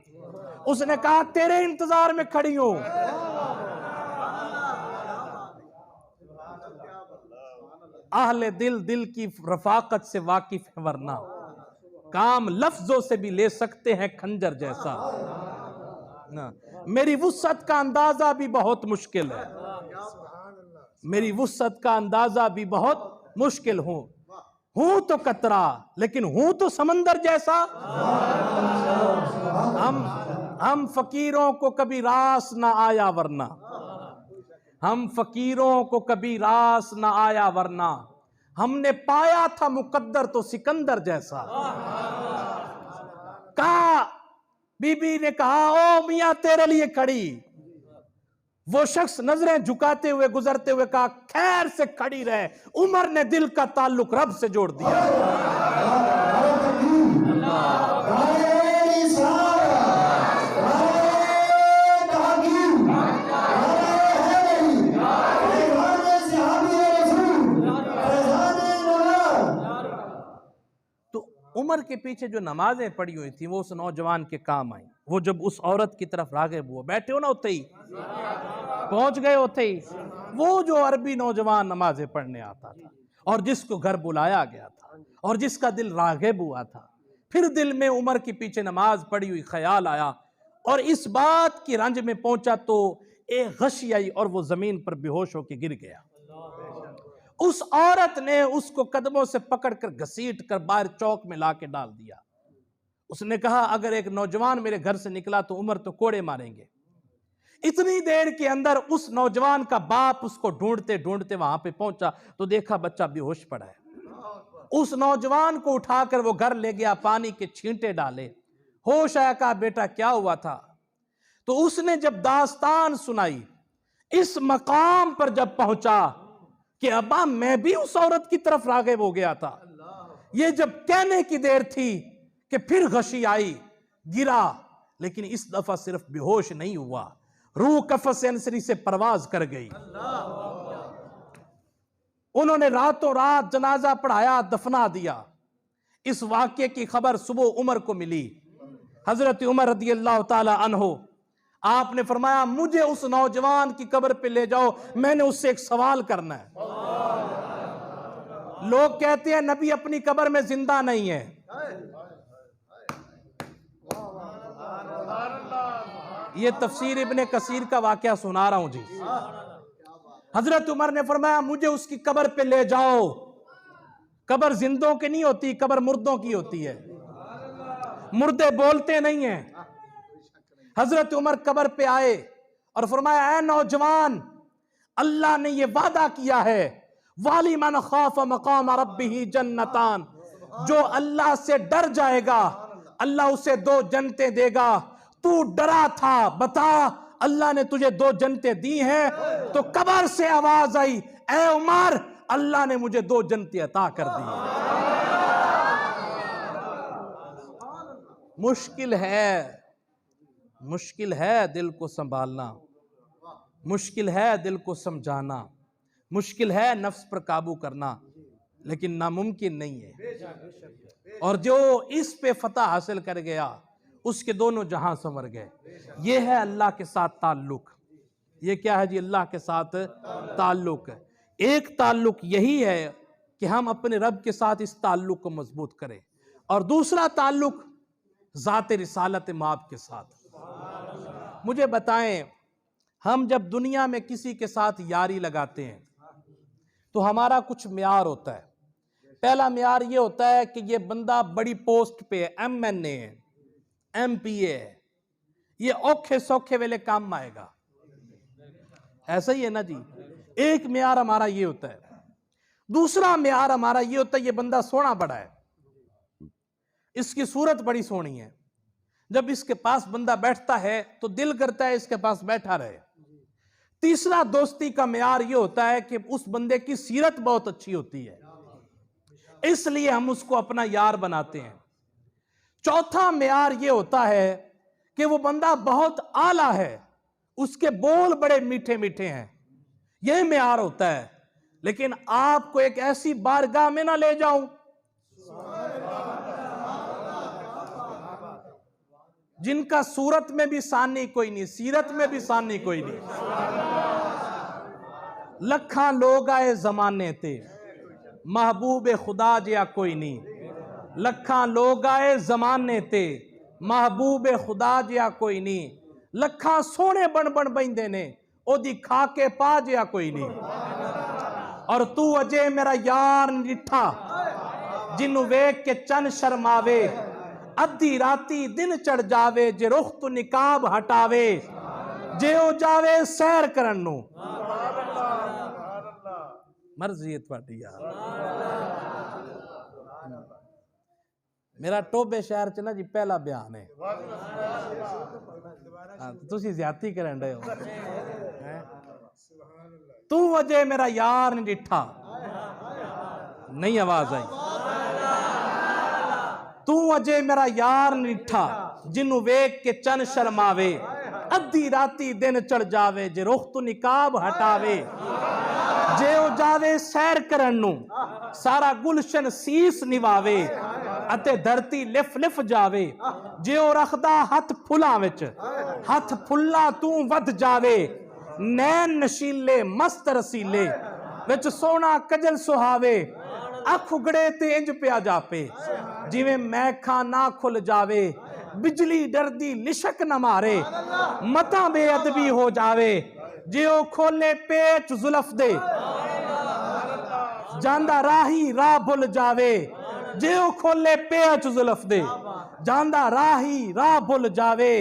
उसने कहा, तेरे इंतजार में खड़ी हूं। अहले दिल दिल की रफाकत से वाकिफ है, वरना काम लफ्जों से भी ले सकते हैं खंजर जैसा ना। मेरी वुसअत का अंदाजा भी बहुत मुश्किल है, मेरी वुसअत का अंदाजा भी बहुत मुश्किल हूं तो कतरा, लेकिन हूं तो समंदर जैसा। हम फकीरों को कभी रास ना आया वरना, हम फकीरों को कभी रास ना आया वरना, हमने पाया था मुकद्दर तो सिकंदर जैसा। कहा, बीबी ने कहा, ओ मियां तेरे लिए खड़ी। वो शख्स नजरें झुकाते हुए गुजरते हुए कहा, खैर से खड़ी रहे। उमर ने दिल का ताल्लुक रब से जोड़ दिया। तो उमर के पीछे जो नमाजें पड़ी हुई थी वो उस नौजवान के काम आई। वो जब उस औरत की तरफ राग़िब हुआ, बैठे हो ना, उते ही पहुंच गए, उते ही वो जो अरबी नौजवान नमाजें पढ़ने आता था और जिसको घर बुलाया गया था और जिसका दिल राग़िब हुआ था, फिर दिल में उमर के पीछे नमाज पड़ी हुई ख्याल आया और इस बात की रंज में पहुंचा तो एक गशी आई और वो जमीन पर बेहोश होकर गिर गया। उस औरत ने उसको कदमों से पकड़कर घसीट कर बाहर चौक में लाके डाल दिया। उसने कहा, अगर एक नौजवान मेरे घर से निकला तो उमर तो कोड़े मारेंगे। इतनी देर के अंदर उस नौजवान का बाप उसको ढूंढते ढूंढते वहां पे पहुंचा तो देखा बच्चा बेहोश पड़ा है। उस नौजवान को उठाकर वो घर ले गया, पानी के छींटे डाले, होश आया, कहा, बेटा क्या हुआ था? तो उसने जब दास्तान सुनाई, इस मकाम पर जब पहुंचा कि अब्बा मैं भी उस औरत की तरफ राग़िब हो गया था। ये जब कहने की देर थी कि फिर गशी आई, गिरा, लेकिन इस दफा सिर्फ बेहोश नहीं हुआ, रूह कफ़स अंसरी से परवाज कर गई। उन्होंने रातों रात जनाजा पढ़ाया, दफना दिया। इस वाक़े की खबर सुबह उमर को मिली। हजरत उमर रदियल्लाहु ताला अन्हो, आपने फरमाया, मुझे उस नौजवान की कब्र पे ले जाओ, मैंने उससे एक सवाल करना है। लोग कहते हैं नबी अपनी कब्र में जिंदा नहीं है। ये तफसीर इब्ने कसीर का वाकया सुना रहा हूं जी। हजरत उमर ने फरमाया मुझे उसकी कब्र पे ले जाओ। कब्र जिंदों की नहीं होती, कब्र मुर्दों की होती है। मुर्दे बोलते नहीं हैं। हजरत उमर कब्र पे आए और फरमाया ऐ नौजवान, अल्लाह ने ये वादा किया है, वाली मन खौफ मकाम रब्बिही जन्नतान, जो अल्लाह से डर जाएगा अल्लाह उसे 2 जन्नतें देगा। तू डरा था, बता अल्लाह ने तुझे 2 जन्नतें दी हैं। तो कब्र से आवाज आई, ऐ उमर, अल्लाह ने मुझे 2 जन्नतें अता कर दी। मुश्किल है दिल को संभालना, मुश्किल है दिल को समझाना, मुश्किल है नफ्स पर काबू करना, लेकिन नामुमकिन नहीं है। और जो इस पे फतह हासिल कर गया उसके दोनों जहां संवर गए। ये है अल्लाह के साथ ताल्लुक। ये क्या है जी? अल्लाह के साथ ताल्लुक। एक ताल्लुक यही है कि हम अपने रब के साथ इस ताल्लुक को मजबूत करें, और दूसरा ताल्लुक ज़ात रिसालत माब के साथ। मुझे बताएं, हम जब दुनिया में किसी के साथ यारी लगाते हैं तो हमारा कुछ म्यार होता है। पहला म्यार ये होता है कि ये बंदा बड़ी पोस्ट पे है, MNA है, MPA है, ये औखे सौखे वेले काम आएगा। ऐसा ही है ना जी? एक म्यार हमारा ये होता है। दूसरा म्यार हमारा ये होता है, ये बंदा सोना बड़ा है, इसकी सूरत बड़ी सोहनी है। जब इसके पास बंदा बैठता है तो दिल करता है इसके पास बैठा रहे। तीसरा दोस्ती का म्यार ये होता है कि उस बंदे की सीरत बहुत अच्छी होती है, इसलिए हम उसको अपना यार बनाते हैं। चौथा म्यार ये होता है कि वो बंदा बहुत आला है, उसके बोल बड़े मीठे मीठे हैं, यह म्यार होता है। लेकिन आपको एक ऐसी बारगाह में ना ले जाऊं जिनका सूरत में भी सानी कोई नहीं, सीरत में भी सानी कोई नहीं। लखा लोग आए जमाने ते, महबूब खुदा जिया कोई नहीं। लखा लोग आए जमाने ते, महबूब खुदा जिया कोई नहीं। लखा सोने बन बन बंदे ने, ओदी खा के पा जिया कोई नहीं। और तू अजे मेरा यार निठा, जिन्नू वेख के चन शर्मावे, अद्धी राती दिन चढ़ जावे, जे रुख तू निकाब हटावे, जे ओ जावे सैर करन नू। मर्जी है तुहाडी यार। मेरा टोबे शहर च ना जी पहला बयान है। तुसी ज्यादती करन रहे हो। तू अजे मेरा यार नहीं डिठा, नहीं आवाज आई। तू अजे मेरा यार निठा, जिन्नू वेख के चन शर्मावे, अद्धी राती दिन चढ़ जावे, जे रुख तू निकाब हटावे, जे ओ जावे सैर करन नू, सारा गुलशन सीस निवावे, अते धरती लिफ लिफ जावे, जे ओ रखदा हथ फुलां विच, हथ फुल्ला तू वध जावे, नैन नशीले मस्त रसीले, विच सोना कजल सुहावे, अख उगड़े ते इंज पिया जापे, जिवें मैखा ना खुल जावे, बिजली डरदी लिशक न मारे, मता बेअदबी हो जावे, जे ओ खोले पेच जुल्फ दे, जांदा राही राह भुल जावे, जे ओ खोले पेच जुल्फ दे, जांदा राही राह भुल जावे।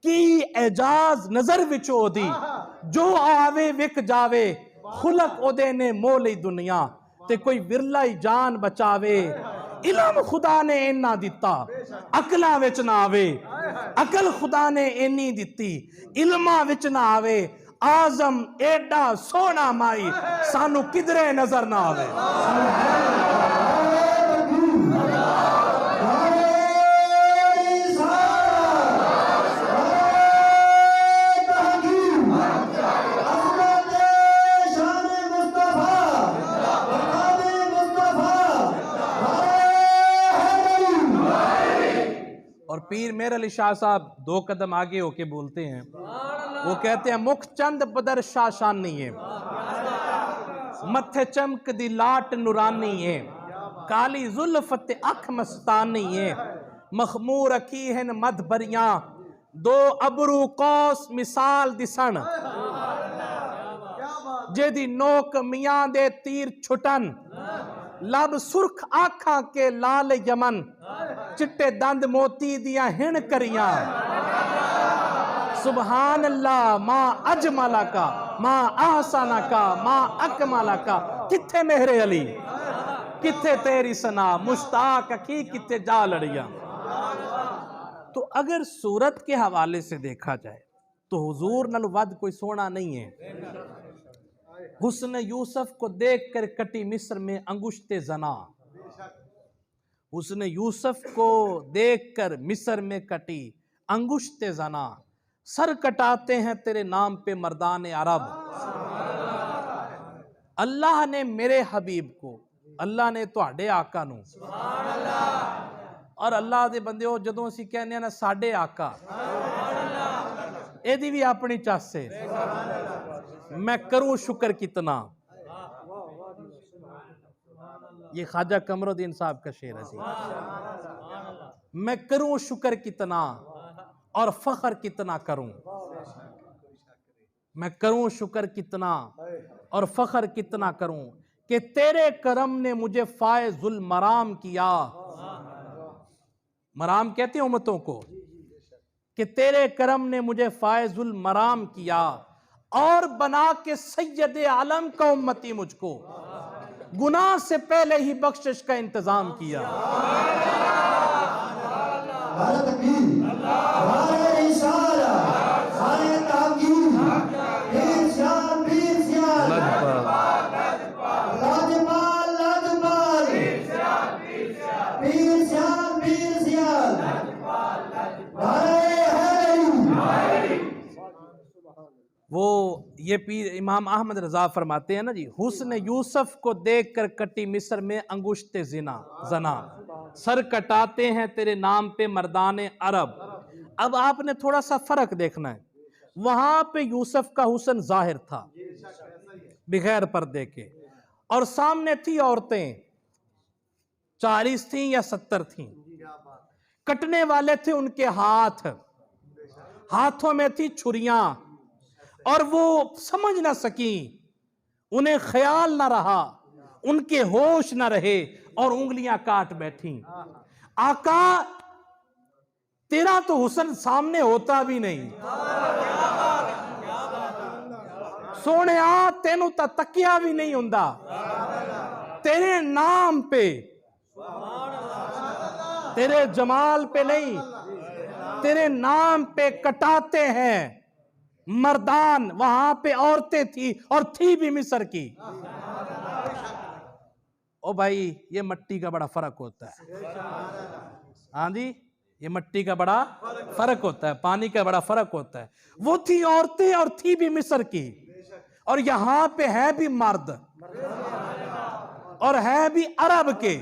की एजाज नजर विच ओदी, जो आवे विक जावे, खुलक ओदे ने मोली दुनिया, ते कोई विरला ही जान बचावे। इलम खुदा ने इन्ना दिता, अकला विच ना आवे, अकल खुदा ने इन्नी दिती, इल्मा विच ना आवे। आजम एडा सोना माई, सानू किधरे नजर ना आवे। और पीर मेर अली शाह साहब 2 कदम आगे होके बोलते हैं, वो कहते हैं मुख चंद बदर शाशानी है, मथे चमक दी लाट नूरानी है, काली जुल्फ ते अख मस्तानी है, मखमूर अखी हैं मद भरियां, दो अबरू कौस मिसाल दिसन, जेदी नोक मियां दे तीर छुटन, लब सुर्ख आखा के लाल यमन, चिट्टे दंद मोती दिया हिण करियां। सुबहान अल्लाह मां अजमला का, मां आहसाना का, मां अकमला का। किथे मेहरे अली, किथे तेरी सना, मुश्ताक अखी किथे जा लड़िया। तो अगर सूरत के हवाले से देखा जाए तो हुजूर नल वद कोई सोना नहीं है। हुस्न यूसुफ को देखकर कटी मिस्र में अंगुश्ते जना, हुस्न यूसुफ को देखकर मिस्र में कटी अंगुश्ते जना। सर कटाते हैं तेरे नाम पे मर्दान अरब। अल्लाह ने मेरे हबीब को, अल्लाह ने तुहाडे आका नू, और अल्लाह दे बंदे हो जदों असीं कहने ना साडे आका, एदी भी अपनी चस है। मैं करूं शुक्र कितना, ये ख्वाजा कमरुद्दीन साहब का शेर है। मैं करूं शुक्र कितना और फख्र कितना करूं, मैं करूं शुक्र कितना और फख्र कितना करूं कि तेरे करम ने मुझे फायजुल मराम किया। मराम कहते हैं उम्मतों को, कि तेरे करम ने मुझे फायजुल मराम किया और बना के सैयद आलम का उम्मती मुझको, गुनाह से पहले ही बख्शिश का इंतजाम किया। वो ये पीर इमाम अहमद रजा फरमाते हैं ना जी, हुस्न यूसुफ को देखकर कटी मिस्र में अंगुश्ते जना, सर कटाते हैं तेरे नाम पे मर्दाने अरब। अब आपने थोड़ा सा फर्क देखना है, वहां पे यूसुफ का हुस्न जाहिर था बगैर पर्दे के, और सामने थी औरतें 40 थी या 70 थी, कटने वाले थे उनके हाथ, हाथों में थी छुरियां, और वो समझ ना सकी, उन्हें ख्याल ना रहा, उनके होश ना रहे और उंगलियां काट बैठी। आका तेरा तो हुस्न सामने होता भी नहीं, सोने आ तेनू तो तकिया भी नहीं हुंदा, तेरे नाम पे, तेरे जमाल पे नहीं, तेरे नाम पे कटाते हैं मर्दान। वहां पे औरतें थी और थी भी मिस्र की। ओ भाई ये मिट्टी का बड़ा फर्क होता है। हाँ जी, ये मिट्टी का बड़ा फर्क होता है, पानी का बड़ा फर्क होता है। वो थी औरतें और थी भी मिस्र की, और यहां पे है भी मर्द और है भी अरब के,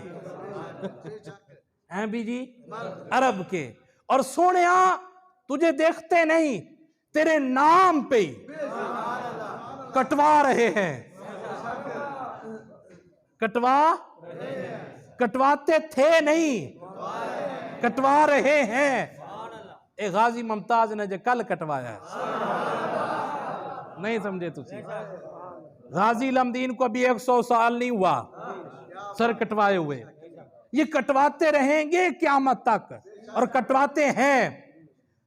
हैं भी जी अरब के। और सोनिया तुझे देखते नहीं, तेरे नाम पे कटवा रहे हैं, कटवाते थे नहीं, कटवा रहे हैं। ए गाजी मुमताज ने जो कल कटवाया, नहीं समझे तुसी, गाजी लमदीन को अभी 100 साल नहीं हुआ सर कटवाए हुए। ये कटवाते रहेंगे क़यामत तक, और कटवाते हैं।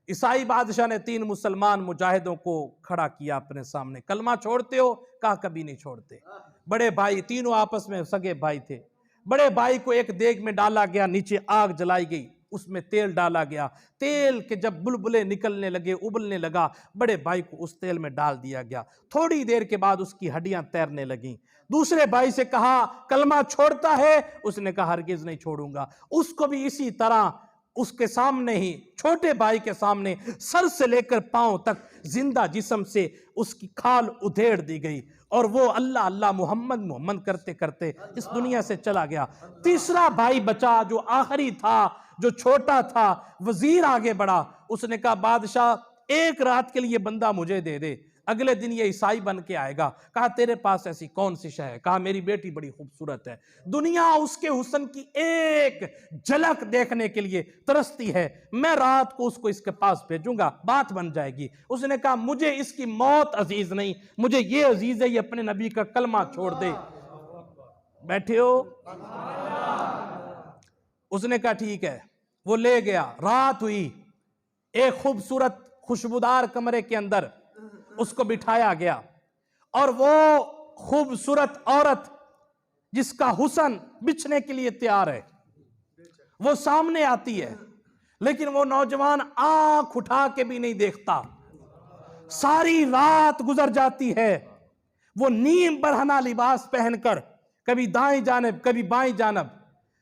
ईसाई बादशाह ने 3 मुसलमान मुजाहिदों को खड़ा किया अपने सामने, कलमा छोड़ते हो? कहा कभी नहीं छोड़ते। बड़े भाई, तीनों आपस में सगे भाई थे। बड़े भाई को एक देग में डाला गया, नीचे आग जलाई गई, उसमें तेल डाला गया। तेल के जब बुलबुले निकलने लगे, उबलने लगा, बड़े भाई को उस तेल में डाल दिया गया। थोड़ी देर के बाद उसकी हड्डियां तैरने लगीं। दूसरे भाई से कहा कलमा छोड़ता है? उसने कहा हरगिज नहीं छोड़ूंगा। उसको भी इसी तरह उसके सामने ही, छोटे भाई के सामने, सर से लेकर पांव तक जिंदा जिस्म से उसकी खाल उधेड़ दी गई, और वो अल्लाह अल्लाह मोहम्मद मोहम्मद करते करते इस दुनिया से चला गया। तीसरा भाई बचा, जो आखिरी था, जो छोटा था, वजीर आगे बढ़ा। उसने कहा बादशाह एक रात के लिए बंदा मुझे दे दे, अगले दिन ये ईसाई बन के आएगा। कहा तेरे पास ऐसी कौन सी शय है? कहा मेरी बेटी बड़ी खूबसूरत है, दुनिया उसके हुस्न की एक झलक देखने के लिए तरसती है, मैं रात को उसको इसके पास भेजूंगा, बात बन जाएगी। उसने कहा मुझे इसकी मौत अजीज नहीं, मुझे ये अजीज है, ये अपने नबी का कलमा छोड़ दे। बैठे हो? उसने कहा ठीक है। वो ले गया, रात हुई, एक खूबसूरत खुशबूदार कमरे के अंदर उसको बिठाया गया और वो खूबसूरत औरत जिसका हुस्न बिछने के लिए तैयार है वो सामने आती है, लेकिन वो नौजवान आंख उठा के भी नहीं देखता। सारी रात गुजर जाती है, वो नीम बरहना लिबास पहनकर कभी दाएं जानिब कभी बाएं जानिब,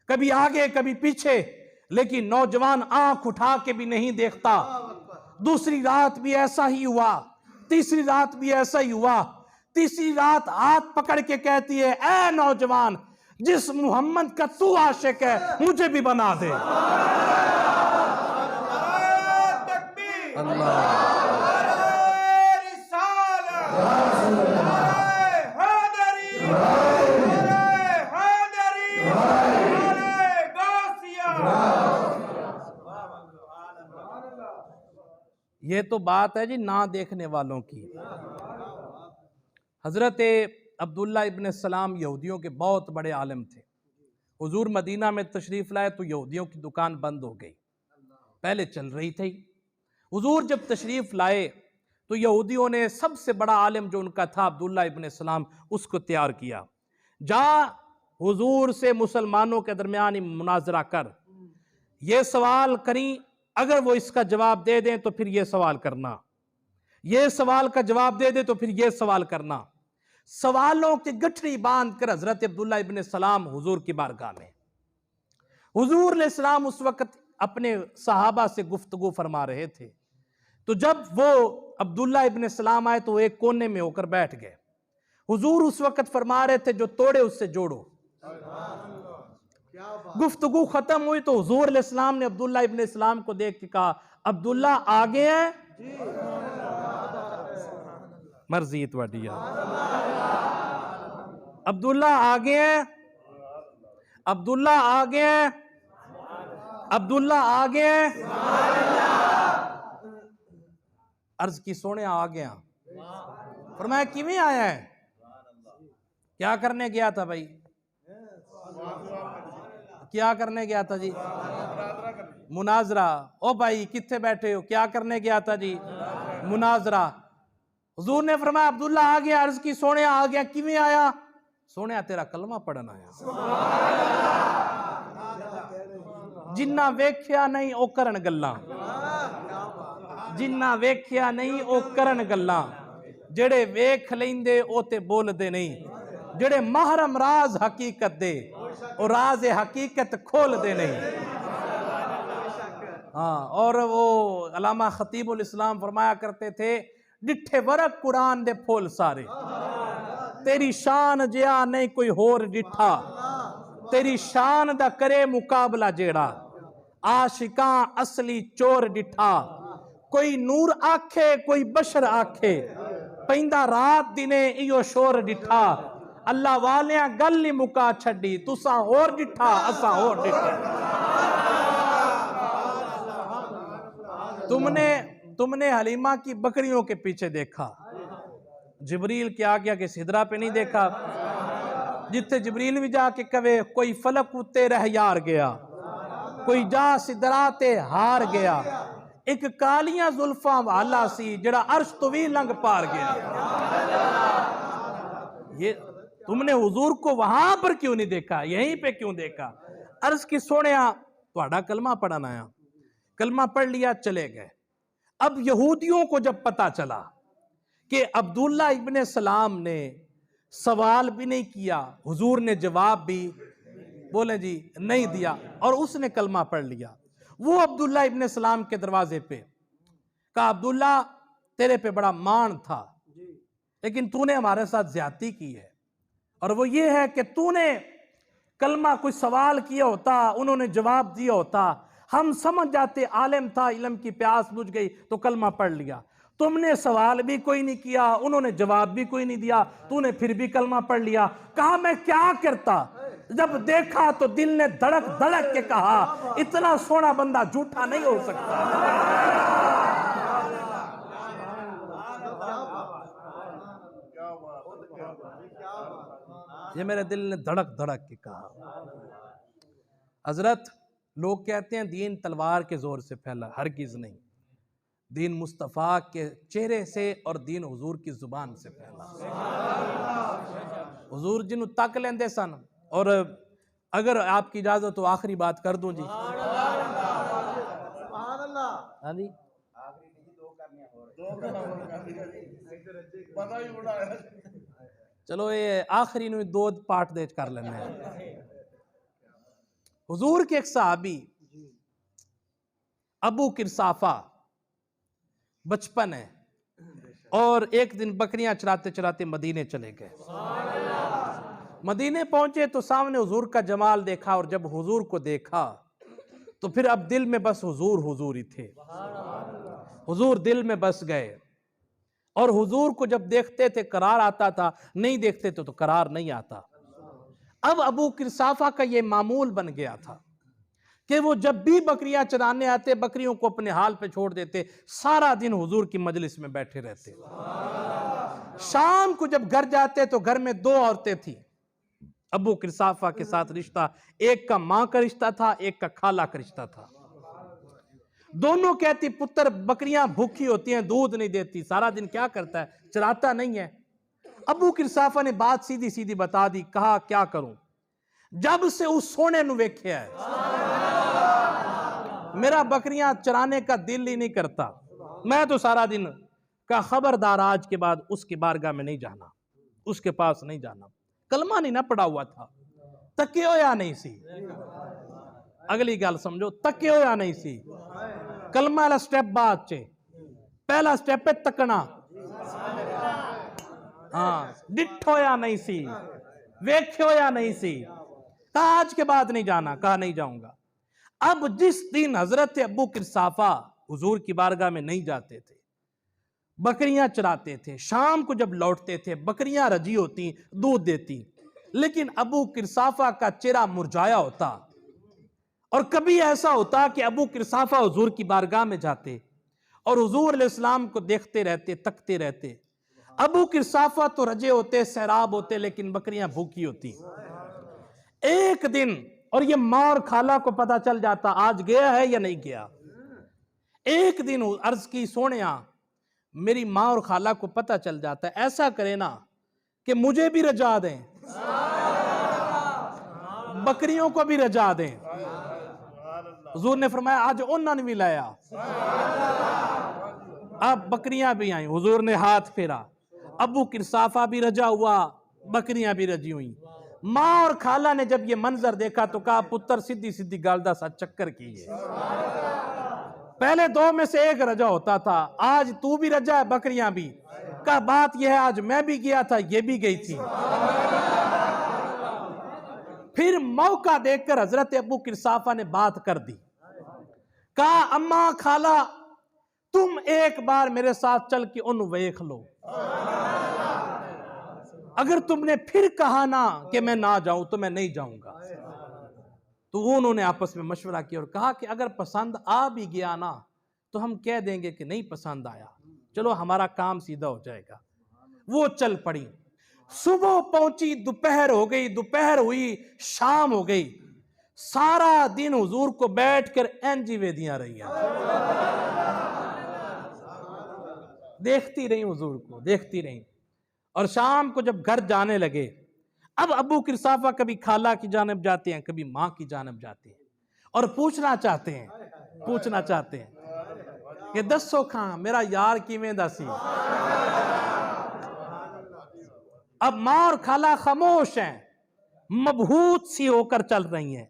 कभी आगे कभी पीछे, लेकिन नौजवान आंख उठा के भी नहीं देखता। दूसरी रात भी ऐसा ही हुआ, तीसरी रात भी ऐसा ही हुआ। तीसरी रात हाथ पकड़ के कहती है, ऐ नौजवान, जिस मोहम्मद का तू आशिक है मुझे भी बना दे। अल्लाह ये तो बात है जी ना देखने वालों की। हजरत अब्दुल्ला इब्न सलाम यहूदियों के बहुत बड़े आलिम थे। हुजूर मदीना में तशरीफ लाए तो यहूदियों की दुकान बंद हो गई, पहले चल रही थी। हुजूर जब तशरीफ लाए तो यहूदियों ने सबसे बड़ा आलिम जो उनका था अब्दुल्ला इब्न सलाम, उसको तैयार किया। जा हुजूर से मुसलमानों के दरमियान मुनाजरा कर, ये सवाल करी, अगर वो इसका जवाब दे दें तो फिर ये सवाल करना, ये सवाल का जवाब दे दे तो फिर ये सवाल करना। सवालों की गठरी बांध कर हजरत अब्दुल्ला इब्न सलाम हुजूर की बारगाह में, हुजूर ने सलाम उस वक्त अपने सहाबा से गुफ्तगू फरमा रहे थे। तो जब वो अब्दुल्ला इब्न सलाम आए तो वो एक कोने में होकर बैठ गए। हुजूर उस वक्त फरमा रहे थे जो तोड़े उससे जोड़ो। गुफ्तगू खत्म हुई तो हुजूर अलैहिस्सलाम ने अब्दुल्ला इब्न सलाम को देख के कहा, अब्दुल्ला आगे है? मर्जी तुहाडी है। अब्दुल्ला आगे है? अब्दुल्ला आगे है? अब्दुल्ला आगे है? अर्ज की सोने आ गया। फरमाया किवें आया है? क्या करने गया था भाई? क्या करने गया था जी? मुनाजरा। ओ भाई कित्थे बैठे हो? क्या करने गया था जी? मुनाजरा। हुजूर ने फरमाया अब्दुल्ला आ गया। अर्ज की सोने आ गया, किवें आया? सोने तेरा कलमा पढ़न आया। जिन्ना वेख्या नहीं ओ करन गल्लां, जिन्ना वेख्या नहीं ओ करन गल्लां, जेड़े वेख लेंदे ओ ते बोलदे नहीं, जेड़े महरम राज हकीकत दे और राज हकीकत खोल दे नहीं। हाँ, और वो अल्लामा खतीबुल इस्लाम फरमाया करते थे, डिठे वरक कुरान दे फूल सारे, तेरी शान जिया नहीं कोई होर डिठा, तेरी शान दा करे मुकाबला जेड़ा, आशिकां असली चोर डिठा, कोई नूर आखे कोई बशर आखे, पैंदा रात दिने इयो शोर डिठा, अल्लाह वालियां गल नहीं मुका छड़ी, तुसा होर डिठा असा होर डिठा। तुमने हलीमा की बकरियों के पीछे देखा, जिब्रील के आगे आगे सिदरा पे नहीं देखा। जिथे जिब्रील भी जाके कवे कोई फलक उत्ते रह यार गया, कोई जा सिदराते हार गया, एक कालियां जुल्फा वाला सी जड़ा अर्श तो भी लंघ पार गया। ये तुमने हुजूर को वहां पर क्यों नहीं देखा, यहीं पे क्यों देखा? अर्ज की सोनिया तुहाडा कलमा पढ़न आया, कलमा पढ़ लिया चले गए। अब यहूदियों को जब पता चला कि अब्दुल्ला इब्ने सलाम ने सवाल भी नहीं किया, हुजूर ने जवाब भी बोले जी नहीं दिया और उसने कलमा पढ़ लिया, वो अब्दुल्ला इब्ने सलाम के दरवाजे पे कहा, अब्दुल्ला तेरे पे बड़ा मान था, लेकिन तूने हमारे साथ ज्यादती की है, और वो ये है कि तूने कलमा कोई सवाल किया होता, उन्होंने जवाब दिया होता, हम समझ जाते आलिम था, इल्म की प्यास बुझ गई तो कलमा पढ़ लिया। तुमने सवाल भी कोई नहीं किया, उन्होंने जवाब भी कोई नहीं दिया, तूने फिर भी कलमा पढ़ लिया। कहा मैं क्या करता, जब देखा तो दिल ने धड़क धड़क के कहा इतना सोना बंदा झूठा नहीं हो सकता। ये मेरे दिल ने धड़क धड़क के कहा। हजरत, लोग कहते हैं दीन तलवार के जोर से फैला, हरगिज नहीं। दीन मुस्तफ़ा के चेहरे से और दीन हुजूर की जुबान से फैला। हुजूर जिन्हों तक लेंदे सन। और अगर आपकी इजाजत तो आखिरी बात कर दूं जी। हाँ जी, चलो ये आखिरी नु दो पार्ट दे कर लेने। हुजूर के एक सहाबी अबू किरसाफा, बचपन है, और एक दिन बकरियां चराते चराते मदीने चले गए। मदीने पहुंचे तो सामने हुजूर का जमाल देखा, और जब हुजूर को देखा तो फिर अब दिल में बस हुजूर हुजूर ही थे। हुजूर दिल में बस गए, और हुजूर को जब देखते थे करार आता था, नहीं देखते थे तो करार नहीं आता। अब अबू किरसाफा का ये मामूल बन गया था कि वो जब भी बकरियां चराने आते, बकरियों को अपने हाल पे छोड़ देते, सारा दिन हुजूर की मजलिस में बैठे रहते। शाम को जब घर जाते तो घर में दो औरतें थी। अबू किरसाफा के साथ रिश्ता, एक का मां का रिश्ता था, एक का खाला का रिश्ता था। दोनों कहती पुत्र बकरियां भूखी होती हैं, दूध नहीं देती, सारा दिन क्या करता है, चराता नहीं है। अबू किरसाफा ने बात सीधी सीधी बता दी। कहा क्या करूं, जब से उस सोने नु वेख्या है मेरा बकरियां चराने का दिल ही नहीं करता। मैं तो सारा दिन का खबरदार, आज के बाद उसकी बारगाह में नहीं जाना, उसके पास नहीं जाना। कलमा नहीं ना पड़ा हुआ था, तके हो या नहीं सी। अगली गल समझो, तके हो या नहीं सी। कलमा वाला स्टेप बाद चे, पहला स्टेप है तकना। हाँ, डिठो या नहीं सी, वेख्यो या नहीं सी। कहा आज के बाद नहीं जाना, कहा नहीं जाऊंगा। अब जिस दिन हजरत अबू किरसाफा हुजूर की बारगाह में नहीं जाते थे, बकरियां चराते थे, शाम को जब लौटते थे बकरियां रजी होती, दूध देती, लेकिन अबू किरसाफा का चेहरा मुरझाया होता। और कभी ऐसा होता कि अबू किरसाफा हुजूर की बारगाह में जाते और हुजूर अलैहिस्सलाम को देखते रहते, तकते रहते। अबू किरसाफा तो रजे होते, सैराब होते, लेकिन बकरियां भूखी होती। एक दिन, और ये मां और खाला को पता चल जाता आज गया है या नहीं गया। एक दिन अर्ज की सोनिया, मेरी मां और खाला को पता चल जाता है, ऐसा करे ना कि मुझे भी रजा दें, बकरियों को भी रजा दें। हुजूर ने फरमाया आज उन्होंने भी लाया। अब बकरियां भी आई, हुजूर ने हाथ फेरा, अबू किरसाफा भी रजा हुआ, बकरियां भी रजी हुई। मां और खाला ने जब ये मंजर देखा तो कहा पुत्र सीधी सीधी गालदा सा चक्कर की है। पहले दो में से एक रजा होता था, आज तू भी रजा है, बकरियां भी। का बात यह है आज मैं भी गया था, ये भी गई थी। फिर मौका देखकर हजरत अबू किरसाफा ने बात कर दी। कहा अम्मा खाला तुम एक बार मेरे साथ चल के उन वेख लो, अगर तुमने फिर कहा ना कि मैं ना जाऊं तो मैं नहीं जाऊंगा। तो उन्होंने आपस में मशवरा किया और कहा कि अगर पसंद आ भी गया ना तो हम कह देंगे कि नहीं पसंद आया, चलो हमारा काम सीधा हो जाएगा। वो चल पड़ी। सुबह पहुंची, दोपहर हो गई, दोपहर हुई, शाम हो गई। सारा दिन हुजूर को बैठकर एनजी वेदियां रही, देखती रही हुजूर को, देखती रही। और शाम को जब घर जाने लगे, अब अबू किरसाफा कभी खाला की जानब जाते हैं, कभी मां की जानब जाते हैं, और पूछना चाहते हैं कि दसो खां मेरा यार किवें दा सी। अब मां और खाला खामोश हैं, मबहूत सी होकर चल रही हैं,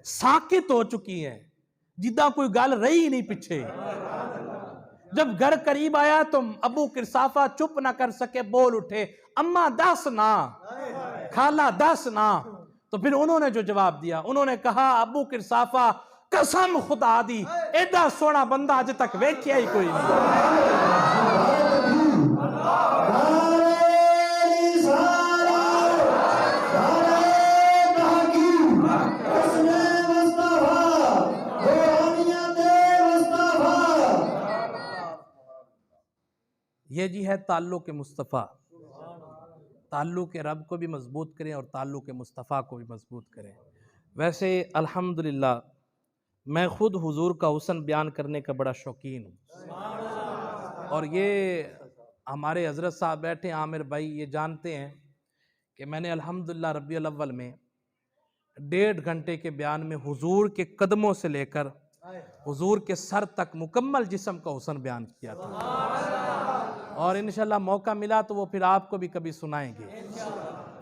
साकित हो चुकी हैं, जिदा कोई गल रही नहीं पीछे। जब घर करीब आया तो अबू किरसाफा चुप ना कर सके, बोल उठे अम्मा दस ना, खाला दस ना। तो फिर उन्होंने जो जवाब दिया, उन्होंने कहा अबू किरसाफा कसम खुदा दी एडा सोना बंदा अज तक वेख्या ही कोई नहीं। ये जी है ताल्लुक़ मुस्तफ़ा। ताल्लुक़ रब को भी मज़बूत करें और ताल्लुक़ मुस्तफ़ा को भी मज़बूत करें। वैसे अल्हम्दुलिल्लाह मैं ख़ुद हुज़ूर का हुस्न बयान करने का बड़ा शौकीन हूँ, और ये हमारे हज़रत साहब बैठे आमिर भाई ये जानते हैं कि मैंने अल्हम्दुलिल्लाह रब्बिउल अव्वल में 1.5 घंटे के बयान में हुज़ूर के कदमों से लेकर हुज़ूर के सर तक मुकम्मल जिस्म का हुस्न बयान किया था, और इंशाअल्लाह मौका मिला तो वो फिर आपको भी कभी सुनाएंगे।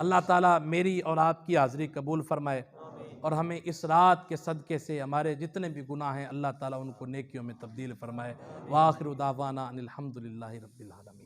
अल्लाह ताला मेरी और आपकी हाज़िरी कबूल फरमाए, और हमें इस रात के सदक़े से हमारे जितने भी गुनाह हैं अल्लाह ताला उनको नेकियों में तब्दील फरमाए। व आखिरु दावाना अनिल हम्दुलिल्लाहि रब्बिल आलमीन।